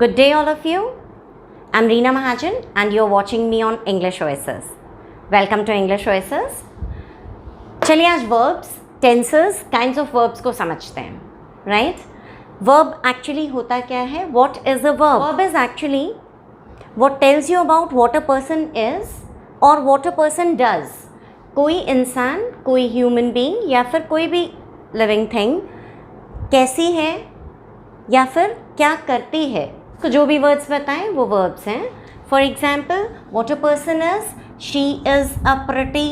Good day all of you. I'm Rani Mam and you're watching me on English Oasis. Welcome to English Oasis. चलिए आज verbs, tenses, kinds of verbs को समझते हैं, right? Verb actually होता क्या है? What is a verb? Verb is actually what tells you about what a person is or what a person does. कोई इंसान, कोई human being या फिर कोई भी living thing कैसी है या फिर क्या करती है, तो जो भी वर्ड्स बताएं वो वर्ब्स हैं. For example, what a person is, she is a pretty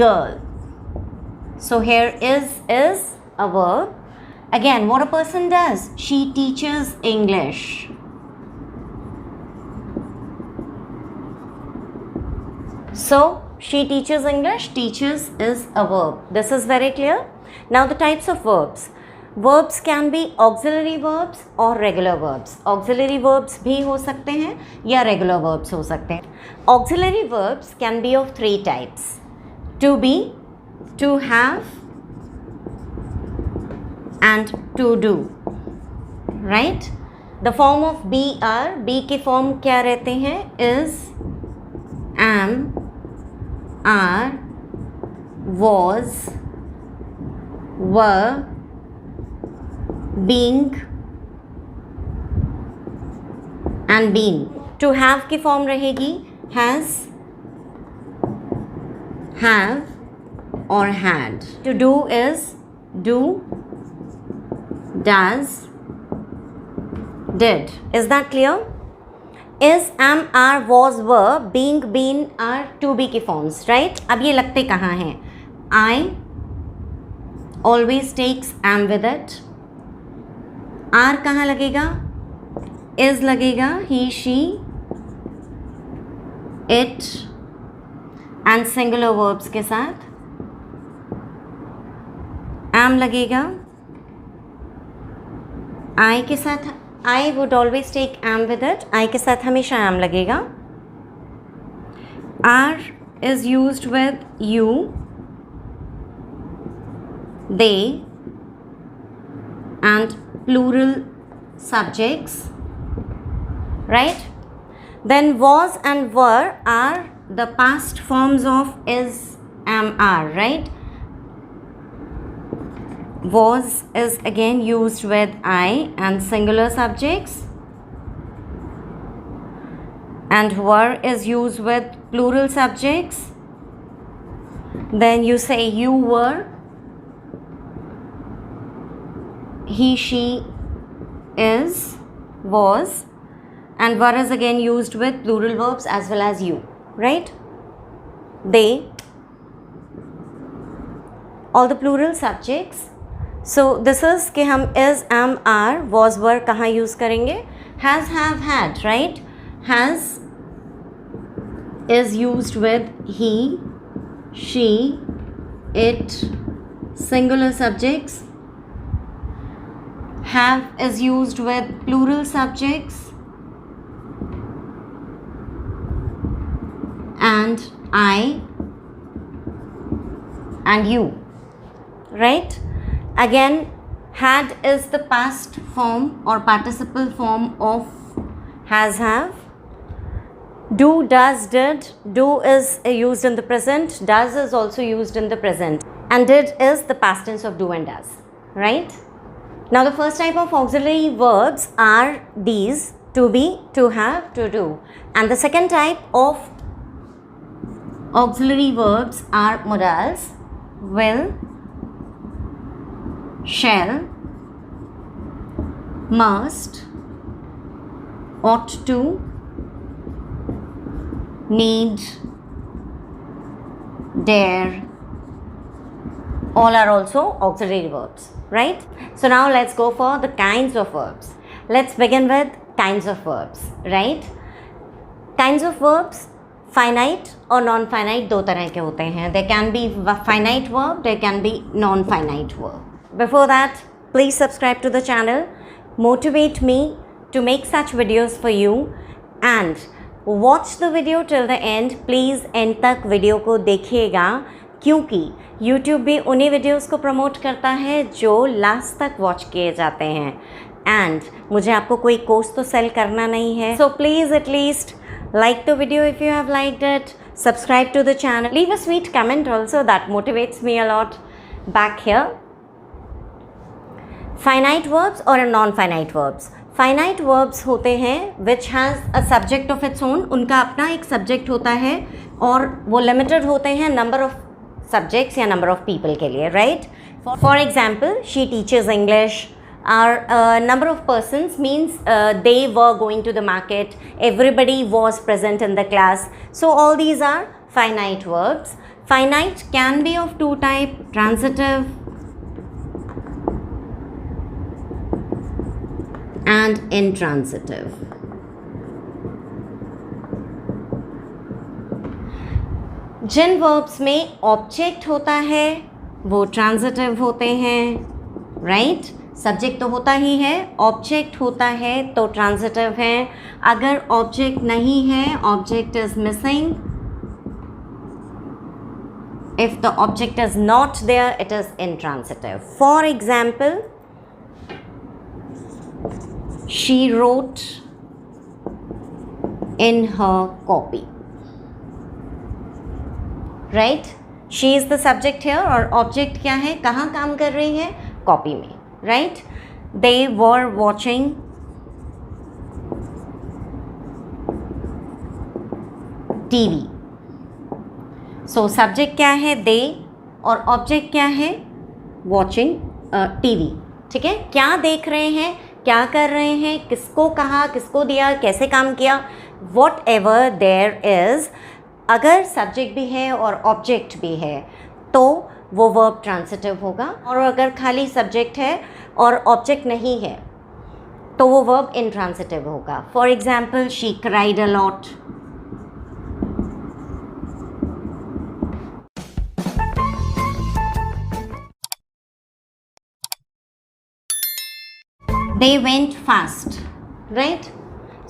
girl. So here is a verb. Again, what a person does, she teachers English. So she teaches English. Teaches is a verb. This is very clear. Now the types of verbs. Verbs can be auxiliary verbs or regular verbs. Auxiliary verbs भी हो सकते हैं या regular verbs हो सकते हैं. Auxiliary verbs can be of three types: to be, to have, and to do. Right? The form of be are. Be के form क्या रहते हैं? Is, am, are, was, were, being and been. To have की form रहेगी has, have or had. To do is do, does, did. Is that clear? Is, am, are, was, were, being, been are to be की forms, right? अब ये लगते कहाँ हैं? I always takes am with it. Are कहाँ लगेगा? Is लगेगा, he, she, it and singular verbs के साथ. Am लगेगा, I के साथ. I would always take am with it. I के साथ हमेशा am लगेगा. Are is used with you, they and plural subjects, right? Then was and were are the past forms of is, am, are, right? Was is again used with I and singular subjects, and were is used with plural subjects. Then you say you were, he, she is, was, and were is again used with plural verbs as well as you, right? They, all the plural subjects. So this is कि हम is, am, are, was, were कहाँ use करेंगे? Has, have, had, right? Has is used with he, she, it, singular subjects. Have is used with plural subjects, and I and you, right? Again, had is the past form or participle form of has, have. Do, does, did. Do is used in the present. Does is also used in the present. And did is the past tense of do and does, right? Now the first type of auxiliary verbs are these: to be, to have, to do. And the second type of auxiliary verbs are modals: will, shall, must, ought to, need, dare. All are also auxiliary verbs, right? So now let's go for the kinds of verbs. Let's begin with kinds of verbs, right? Kinds of verbs, finite और non-finite दो तरह के होते हैं. There can be finite verb, there can be non-finite verb. Before that, please subscribe to the channel. Motivate me to make such videos for you and watch the video till the end. Please end तक video को देखिएगा क्योंकि YouTube भी उन्हीं videos को promote करता है जो लास्ट तक वॉच किए जाते हैं, एंड मुझे आपको कोई कोर्स तो सेल करना नहीं है. So please at least like the video if you have liked it, subscribe to the channel, leave a sweet comment also, that motivates me a lot. Back here, finite verbs or non-finite verbs. Finite verbs होते हैं which has a subject of its own, उनका अपना एक subject होता है और वो limited होते हैं number of subjects या number of people के लिए, right? For example, she teaches English. Our number of persons means they were going to the market, everybody was present in the class. So all these are finite verbs. Finite can be of two types, transitive and intransitive. Jin verbs में object होता है वो transitive होते हैं, right? Subject तो होता ही है, object होता है तो ट्रांजिटिव है. अगर ऑब्जेक्ट नहीं है, object is missing, if the object is not there, it is intransitive. For example, she wrote in her copy, right? She is the subject है और ऑब्जेक्ट क्या है, कहाँ काम कर रही है, कॉपी में, right? They were watching TV. So subject क्या है, they, और object क्या है, watching TV. ठीक है? क्या देख रहे हैं, क्या कर रहे हैं, किसको कहा, किसको दिया, कैसे काम किया, whatever there is. अगर subject भी है और object भी है तो वो वर्ब ट्रांसिटिव होगा, और अगर खाली सब्जेक्ट है और ऑब्जेक्ट नहीं है तो वो वर्ब इंट्रांसिटिव होगा. For example, she cried a lot. They went fast, right?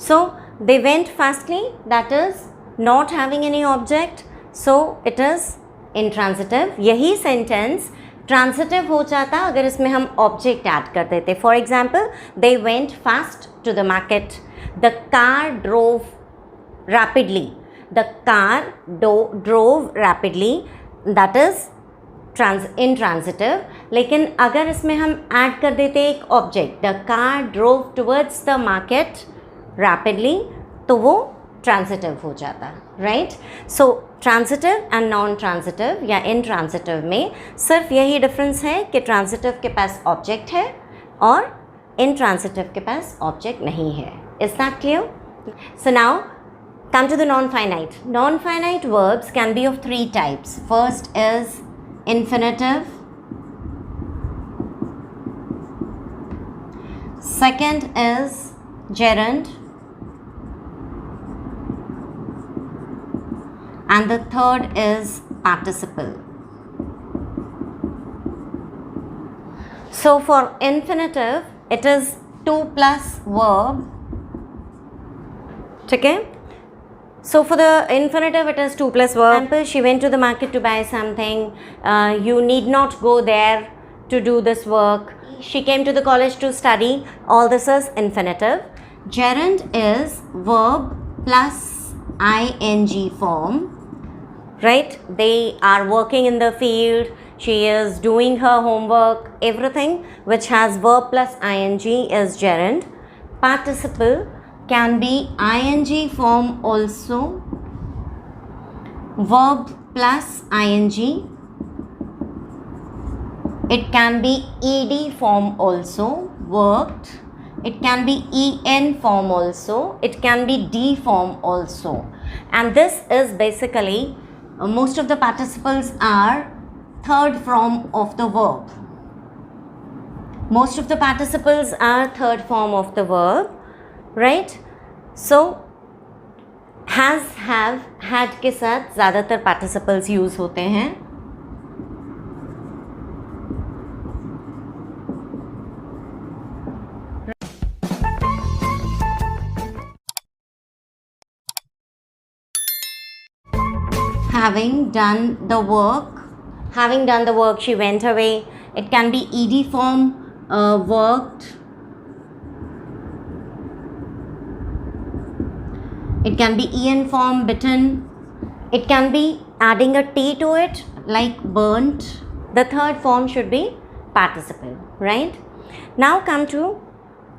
So they went fastly, that is not having any object, so it is intransitive. यही सेंटेंस ट्रांसिटिव हो जाता अगर इसमें हम ऑब्जेक्ट ऐड कर देते. For example, they went fast to the market, the car drove rapidly, the car drove rapidly, that is intransitive. लेकिन अगर इसमें हम ऐड कर देते एक object, the car drove towards the market rapidly, तो वो ट्रांसिटिव हो जाता, right? So transitive and non transitive या इनट्रांसिटिव में सिर्फ यही डिफरेंस है कि ट्रांसिटिव के पास ऑब्जेक्ट है और इनट्रांसिटिव के पास ऑब्जेक्ट नहीं है. Is that clear? So now come to the non-finite. Non-finite verbs can be of three types. First is infinitive. Second is gerund. And the third is participle. So for infinitive, it is 2 plus verb. Okay? So for the infinitive, it is 2 plus verb. For example, she went to the market to buy something. You need not go there to do this work. She came to the college to study. All this is infinitive. Gerund is verb plus ing form. Right? They are working in the field. She is doing her homework. Everything which has verb plus ing is gerund. Participle can be ing form also, verb plus ing. It can be ed form also, worked. It can be en form also. It can be d form also. And this is basically most of the participles are third form of the verb. Most of the participles are third form of the verb, right? So has, have, had के साथ ज़्यादातर participles use होते हैं. Having done the work Having done the work, she went away. It can be ed form, worked. It can be en form, bitten. It can be adding a t to it, like burnt. The third form should be participle, right? Now come to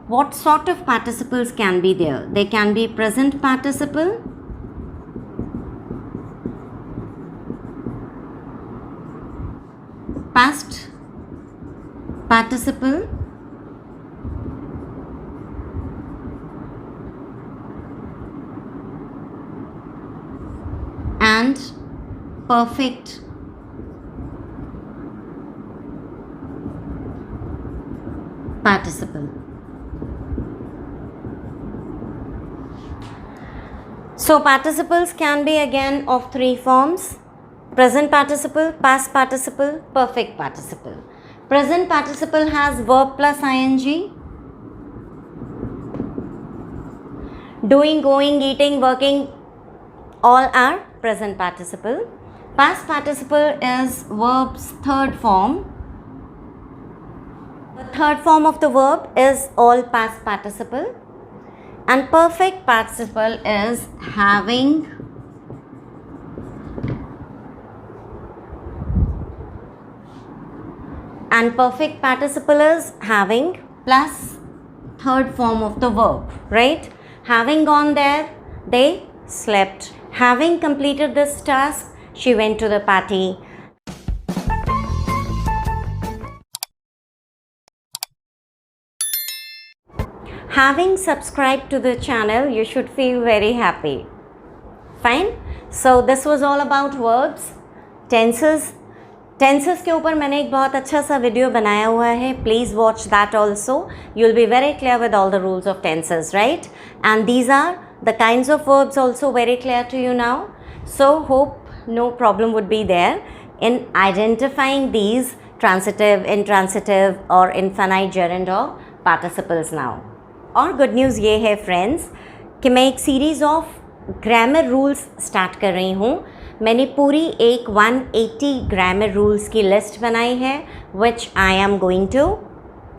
what sort of participles can be there. They can be present participle, past participle, and perfect participle. So participles can be again of three forms: present participle, past participle, perfect participle. Present participle has verb plus ing. Doing, going, eating, working, all are present participle. Past participle is verb's third form. The third form of the verb is all past participle. And perfect participle is having, and perfect participle is having plus third form of the verb, right? Having gone there, they slept. Having completed this task, she went to the party. Having subscribed to the channel, you should feel very happy. Fine. So this was all about verbs, tenses. Tenses के ऊपर मैंने एक बहुत अच्छा सा video बनाया हुआ है. Please watch that also. You will be very clear with all the rules of tenses, right? And these are the kinds of verbs also very clear to you now. So hope no problem would be there in identifying these transitive, intransitive or infinite gerund or participles now. और good news ये है friends कि मैं एक series of grammar rules start कर रही हूँ. मैंने पूरी एक 180 ग्रामर रूल्स की लिस्ट बनाई है which I am going to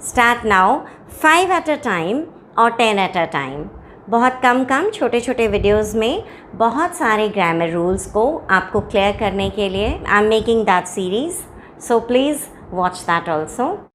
start now 5 at a time और 10 एट अ टाइम. बहुत कम छोटे छोटे वीडियोस में बहुत सारे ग्रामर रूल्स को आपको क्लियर करने के लिए I am making that series. So please watch that also.